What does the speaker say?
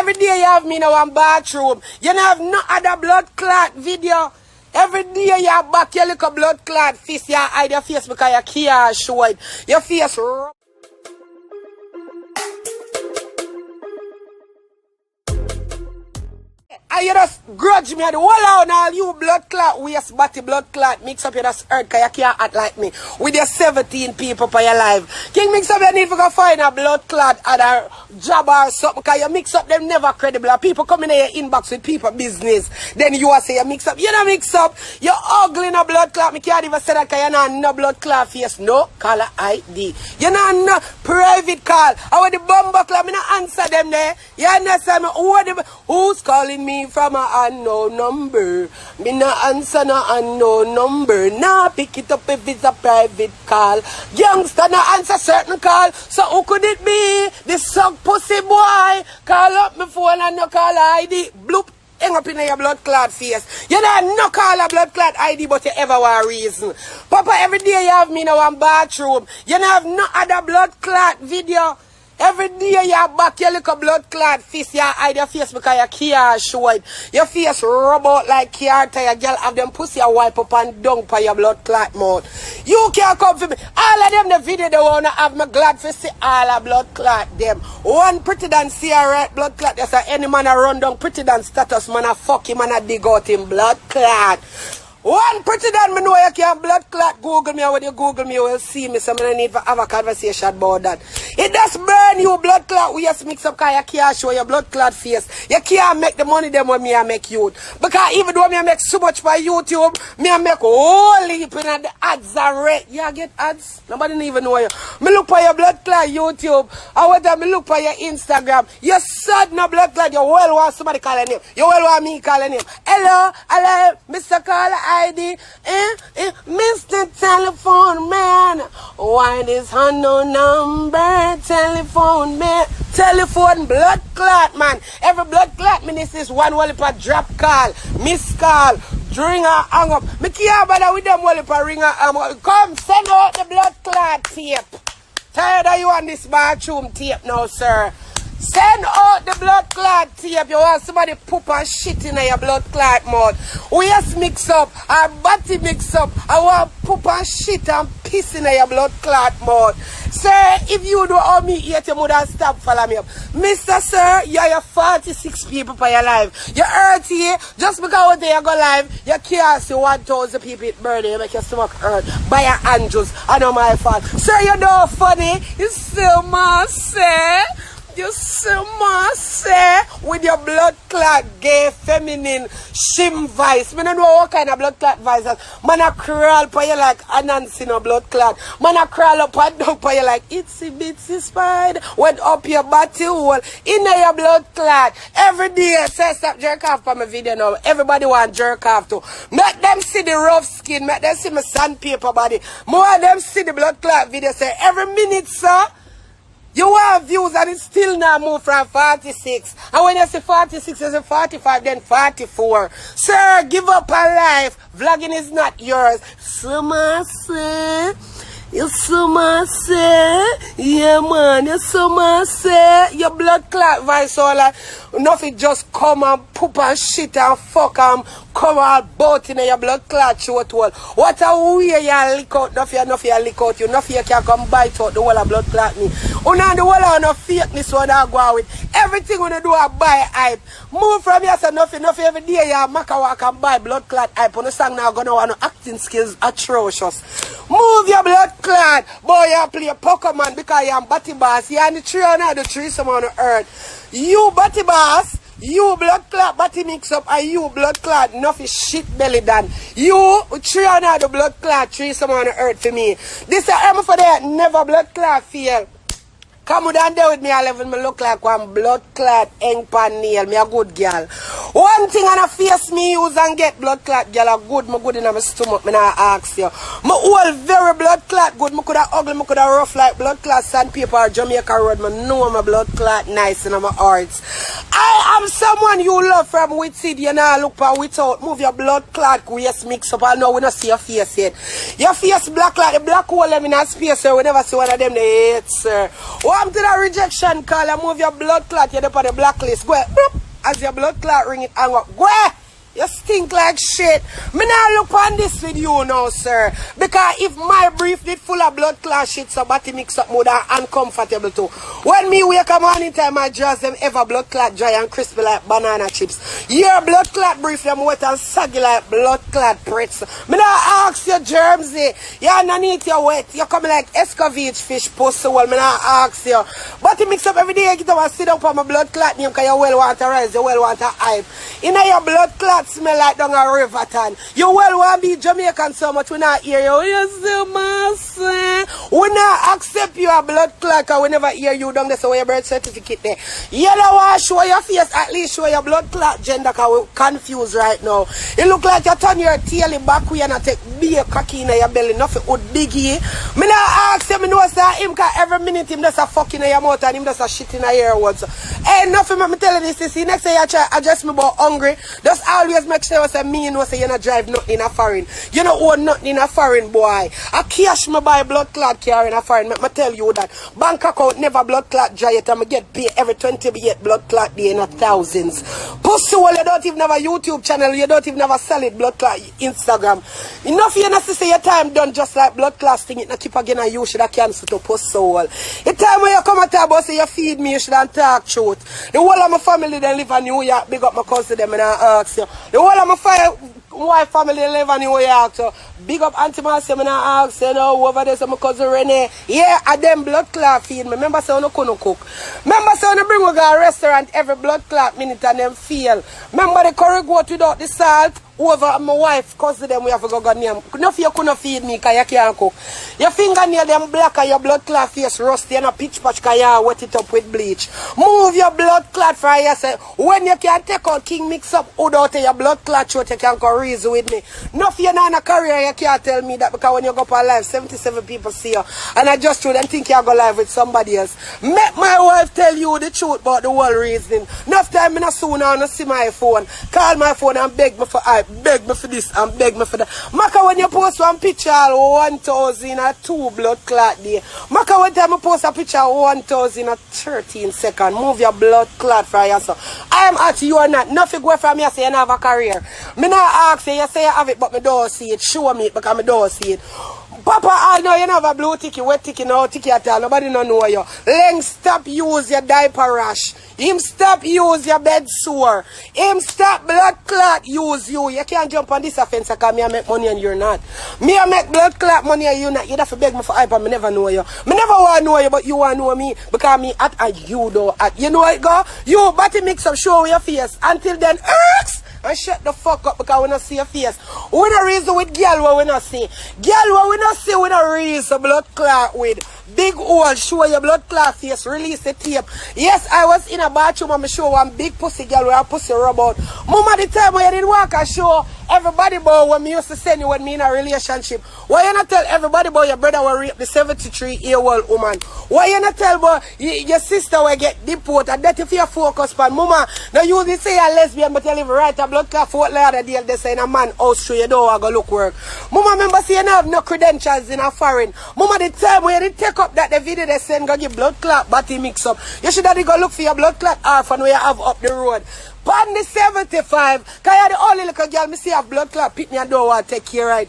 every day you have me in one bathroom. You don't have no other blood clot video. Every day you back your little blood clot fist, you hide your face because you can't show it. Your face and you just grudge me and wall on all you blood clot, waste body blood clot, mix up, you just hurt because you can't act like me. With your 17 people for your life. King mix up, you need to go find a blood clot at a job or something because you mix up, them never credible. People come in your inbox with people business. Then you will say you mix up. You don't mix up. You're ugly in a blood clot. Me can't even say that because you're not no blood clot face. No caller ID. You're not no private call. I want the bumbo club, me not answer them there. You understand me? Who's calling me from an unknown number? Me not answer no unknown number. Nah, pick it up if it's a private call. Youngster not answer certain call. So who could it be? This suck pussy boy. Call up my phone and no call ID. Bloop. Hang up in your blood clot face. You don't no call a blood clot ID, but you ever want reason. Papa, every day you have me in one bathroom. You don't have no other blood clot video. Every day you back your little blood clot fist, you hide your face because you can't show it. Your face rub out like car tire. Girl have them pussy a wipe up and down for your blood clot mouth. You can't come for me. All of them the video they wanna have me glad for see all the blood clot them. One pretty than see a right blood clot. Yes, any man a run down pretty than status man a fuck him and a dig out him blood clot. One pretty than me know you can blood clot. Google me, and when you Google me, you will see me. So I need to have a conversation about that. It does burn you blood clot. We just mix up because you can't show your blood clot face. You can't make the money them when me I make you. Because even though me I make so much for YouTube, me I make whole heap in the ads are red. You get ads? Nobody even know you. Me look for your blood clot YouTube. I want to me look for your Instagram. You sad no blood clot. You well want somebody calling him. You well want me calling him. Hello, Mr. Caller ID. Mr. Telephone Man. Why this unknown number? Telephone man. Telephone blood clot, man. Every blood clot minister is one wallop a drop call, miss call, ring or hang up. Me can't bother with them wallop a ring or hang up. Come, send out the blood clot tape. Tired of you on this bathroom tape now, sir. Send out the blood clot tape. You want somebody poop and shit in your blood clot mouth. We just mix up. Our body mix up. I want poop and shit and piss in your blood clot mouth. Sir, if you do all me yet, you would have stopped follow me up. Mr. Sir, you have 46 people for your life. You hurt here. Just because you go live, you can't see 1,000 people at birthday. You make your stomach hurt by your angels. I know my fault. Sir, you know funny. You still must say. You so much say with your blood clot, gay, feminine, shim vice. I don't know what kind of blood clot vice. Man a crawl for you like Anansi in a blood clot. Man a crawl up and down for you like itsy bitsy spider. Went up your body hole in your blood clot. Every day say stop jerk off for my video now. Everybody want jerk off too. Make them see the rough skin. Make them see my sandpaper body. More of them see the blood clot video. Say every minute, sir. You have views and it still now move from 46. And when you say 46, you say 45, then 44. Sir, give up on life. Vlogging is not yours. Someone say, you someone say, yeah man, you someone say, your blood clot vice all that. Nothing just come and poop and shit and fuck and come all bout in your blood clot short hole. What a way you lick out, nothing you lick out you, nothing you can come bite out the whole of blood clot me. Una the whole of no fakeness what I go out with. Everything when you do a buy hype. Move from here so nothing every day you make a walk and buy blood clot hype. On the song now gonna want no acting skills atrocious. Move your blood clot. Boy, you play Pokemon because you're Batty Boss. You're on the tree or not the tree some on the earth. You Batty Boss, you blood clot Batty mix up and you blood clot nothing shit belly done. You tree or not the blood clot tree some on the earth for me. This is I'm for that never blood clot feel. Come down there with me, I level me look like one blood clot ink pan nail. Me a good girl. One thing on a face me use and get blood clot girl a good. Me good in my stomach. Me not ask you. Me whole very blood clot good. Me coulda ugly. Me coulda rough like blood clot sandpaper or Jamaica road. Me know my blood clot nice in my hearts. I am someone you love from with seed. You know, look for without. Move your blood clot. Yes, mix up. I know we don't see your face yet. Your face black like the black hole them in a space, sir. We never see one of them they hate, sir. Welcome to the rejection call. And move your blood clot. You're up on the blacklist. Go ahead. As your blood clot ring it and go. Go ahead. You stink like shit. Me now look on this video now, sir. Because if my brief did full of blood clot shit, so body mix up more than uncomfortable too. When me wake up morning time, I just them ever blood clot dry and crispy like banana chips. Your blood clot brief them wet and saggy like blood clot pretzel. Me now ask you Germsy. You underneath your wet. You come like escovitch fish pussy. Well, me now ask you. Body mix up every day. You get up and sit down for my blood clot name because you well want to rise. You well want to hype. In your blood clot smell like down a riverton. You well want to be Jamaican so much we not hear you. You see, master. We not accept you a blood clot because we never hear you down there, so your birth certificate there. You don't want to show your face, at least show your blood clot gender because we're confused right now. It look like you turn your tail back way and you take beer cocky in your belly. Nothing would biggie. Me not ask him, me know say him because every minute him does a fucking in your mouth and him does a shit in your ear words. Hey, nothing me tell you this. See, next time you try address me about hungry, just always make sure you say me, you know, say you not drive nothing in a foreign. You don't own nothing in a foreign, boy. I cash me buy blood clot car in a foreign. Make me tell you that. Bank account never blood clot dry yet and me get paid every 28 blood clot day in a thousands. Pussy, well, you don't even have a YouTube channel, you don't even have a solid blood clot Instagram. Enough you not to say your time done just like blood clot thing, it not keep again and you should have cancel to pussy well. The time when you come and talk about say you feed me, you should have talk truth. The whole of my family they live in New York, big up my cousin them and I ask you. The whole of my wife family live in New York, so big up Auntie Marcy, and I ask you know over there, so my cousin Renee. Yeah, and them blood clot feed me. Remember, say, you couldn't cook. Remember, say, you bring we go a restaurant every blood clot minute and them feel. Remember, the curry goat without the salt. Over my wife, cousin them, we have to go name. Enough you couldn't feed me because you can't cook. Your fingernail them black and your blood clot face rusty and a pitch patch because you wet it up with bleach. Move your blood clot for yourself. When you can take out King mix up out your blood clot short, you can go reason with me. Enough you not in a career, you can't tell me that because when you go up on live, 77 people see you. And I just told them think you go live with somebody else. Make my wife tell you the truth about the whole reasoning. Enough time I soon I don't see my phone. Call my phone and beg me for hype. Beg me for this and beg me for that. Maka when you post one picture 1,002 blood clot day. Maka when time you post a picture 1,013 seconds. Move your blood clot for yourself. I am at you or not. Nothing go from you say you have a career. Me not ask you say you have it but me don't see it. Show me it because me don't see it. Papa, I know you have a blue ticket, wet ticket, no ticket at all. Nobody don't know you. Leng, stop use your diaper rash. Him stop use your bed sore. Him stop blood clot use you. You can't jump on this offense because me I make money and you're not. Me I make blood clot money and you not. You have to beg me for hype and me never know you. Me never want to know you but you want to know me because me at and you though. You know it go? You body mix up show your face. Until then, and shut the fuck up because we don't see your face. We don't reason with girl what we not see. Girl what we not see we don't reason blood clot with. Big hole, show your blood clot face, release the tape. Yes, I was in a bathroom and I show one big pussy girl where a pussy rub out. Mama, the time when you didn't walk I show everybody about when me used to send you when me in a relationship. Why you not tell everybody about your brother will rape the 73-year-old woman? Why you not tell about your sister will get deported? That if you focus on Mama, now you usually say you're lesbian but you live right a blood clot for the other day they say in a man house through your door go look work. Mama, remember say you don't have no credentials in a foreign. Mama, the time when you didn't take up that the video they send go give blood clot body mix up. You should have go look for your blood clot orphan where you have up the road. Pan the 75, because you're the only little girl me see have blood clot pit in your door and take care right.